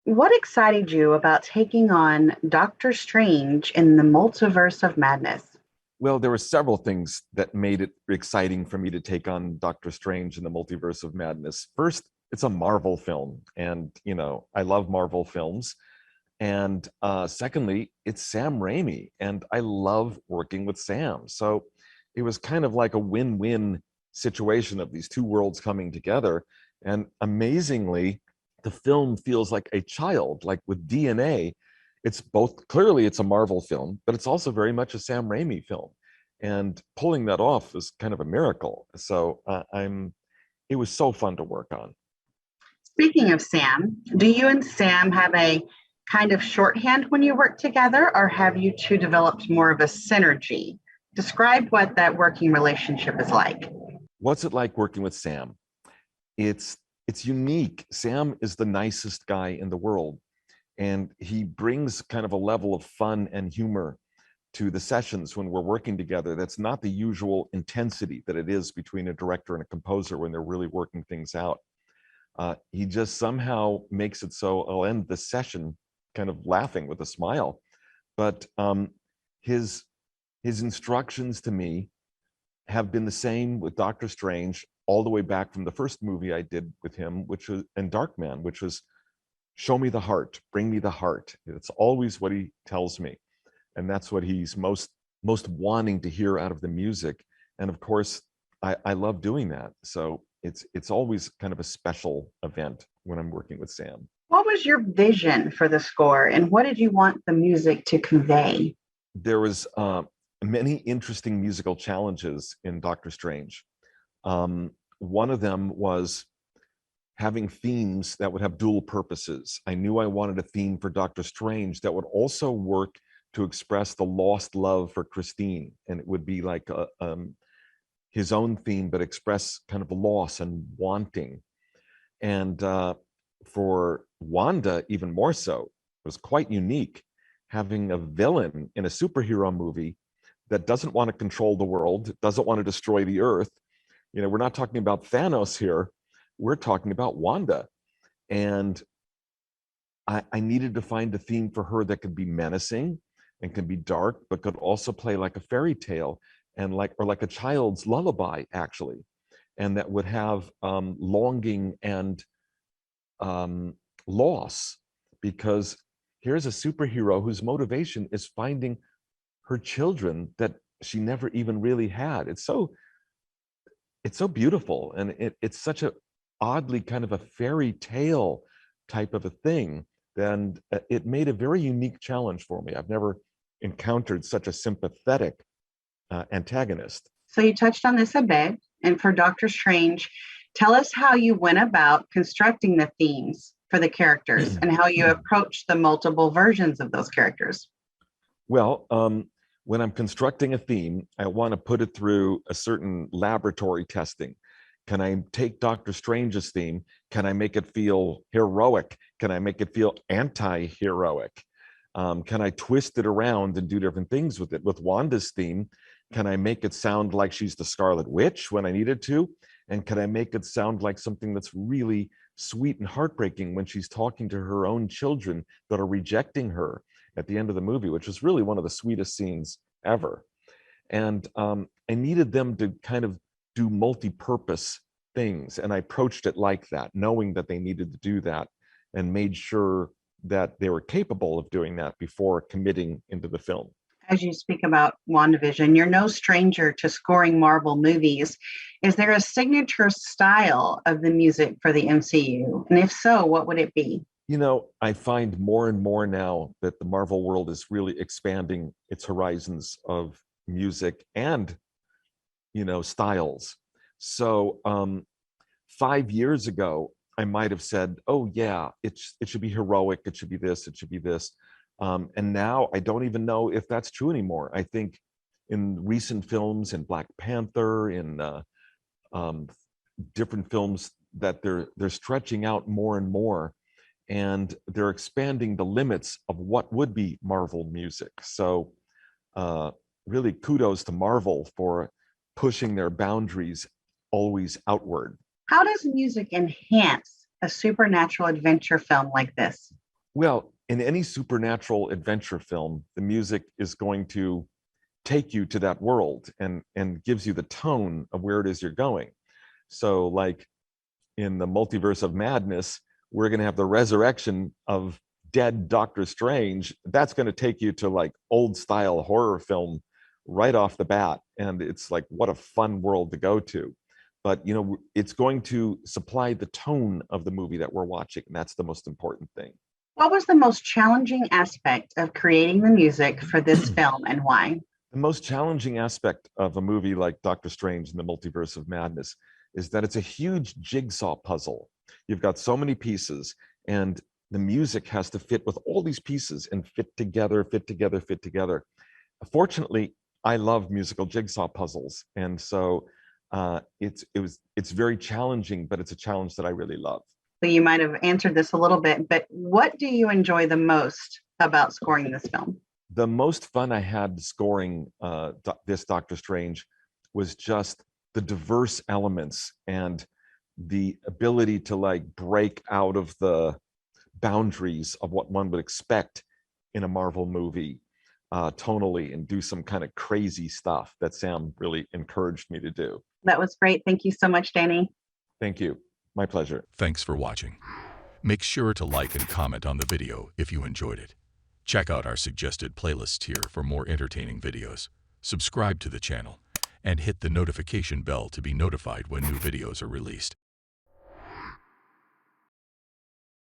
What excited you about taking on Doctor Strange in the Multiverse of Madness? Well, there were several things that made it exciting for me to take on Doctor Strange in the Multiverse of Madness. First, it's a Marvel film, and I love Marvel films. And secondly, it's Sam Raimi, and I love working with Sam. So it was kind of like a win-win situation of these two worlds coming together. And amazingly, the film feels like a child, like with DNA. It's both, clearly it's a Marvel film, but it's also very much a Sam Raimi film. And pulling that off is kind of a miracle. So it was so fun to work on. Speaking of Sam, do you and Sam have a kind of shorthand when you work together, or have you two developed more of a synergy? Describe what that working relationship is like. What's it like working with Sam? It's unique. Sam is the nicest guy in the world, and he brings kind of a level of fun and humor to the sessions when we're working together. That's not the usual intensity that it is between a director and a composer when they're really working things out. He just somehow makes it so I'll end the session kind of laughing with a smile. But his instructions to me have been the same with Doctor Strange all the way back from the first movie I did with him, which was in Darkman, which was show me the heart, bring me the heart. It's always what he tells me, and that's what he's most wanting to hear out of the music. And of course, I love doing that. So it's always kind of a special event when I'm working with Sam. What was your vision for the score, and what did you want the music to convey? There was many interesting musical challenges in Doctor Strange. One of them was having themes that would have dual purposes. I knew I wanted a theme for Doctor Strange that would also work to express the lost love for Christine, and it would be like his own theme, but express kind of loss and wanting. And for Wanda, even more so, it was quite unique having a villain in a superhero movie that doesn't want to control the world, doesn't want to destroy the earth. We're not talking about Thanos here. We're talking about Wanda. And I needed to find a theme for her that could be menacing and could be dark, but could also play like a fairy tale and like a child's lullaby, actually, and that would have longing and loss, because here's a superhero whose motivation is finding her children that she never even really had. It's so beautiful, and it's such a oddly kind of a fairy tale type of a thing. And it made a very unique challenge for me. I've never encountered such a sympathetic antagonist. So you touched on this a bit, and for Doctor Strange, tell us how you went about constructing the themes for the characters and how you approach the multiple versions of those characters. Well, when I'm constructing a theme, I want to put it through a certain laboratory testing. Can I take Doctor Strange's theme? Can I make it feel heroic? Can I make it feel anti-heroic? Can I twist it around and do different things with it? With Wanda's theme, can I make it sound like she's the Scarlet Witch when I needed to? And can I make it sound like something that's really sweet and heartbreaking when she's talking to her own children that are rejecting her at the end of the movie, which is really one of the sweetest scenes ever. And I needed them to kind of do multi-purpose things. And I approached it like that, knowing that they needed to do that, and made sure that they were capable of doing that before committing into the film. As you speak about WandaVision, you're no stranger to scoring Marvel movies. Is there a signature style of the music for the MCU? And if so, what would it be? I find more and more now that the Marvel world is really expanding its horizons of music and, styles. So 5 years ago, I might have said, oh yeah, it should be heroic, it should be this, it should be this. And now I don't even know if that's true anymore. I think in recent films, in Black Panther, in different films, that they're stretching out more and more, and they're expanding the limits of what would be Marvel music. So really kudos to Marvel for pushing their boundaries always outward. How does music enhance a supernatural adventure film like this? Well, in any supernatural adventure film, the music is going to take you to that world and gives you the tone of where it is you're going. So like in the Multiverse of Madness, we're going to have the resurrection of dead Doctor Strange. That's going to take you to like old style horror film right off the bat. And it's like, what a fun world to go to. But, you know, it's going to supply the tone of the movie that we're watching. And that's the most important thing. What was the most challenging aspect of creating the music for this film and why? The most challenging aspect of a movie like Doctor Strange and the Multiverse of Madness is that it's a huge jigsaw puzzle. You've got so many pieces, and the music has to fit with all these pieces and fit together, fit together, fit together. Fortunately, I love musical jigsaw puzzles, and so it's very challenging, but it's a challenge that I really love. So you might have answered this a little bit, but what do you enjoy the most about scoring this film? The most fun I had scoring this Doctor Strange was just the diverse elements and the ability to like break out of the boundaries of what one would expect in a Marvel movie tonally and do some kind of crazy stuff that Sam really encouraged me to do. That was great. Thank you so much, Danny. Thank you. My pleasure. Thanks for watching. Make sure to like and comment on the video if you enjoyed it. Check out our suggested playlists here for more entertaining videos. Subscribe to the channel and hit the notification bell to be notified when new videos are released.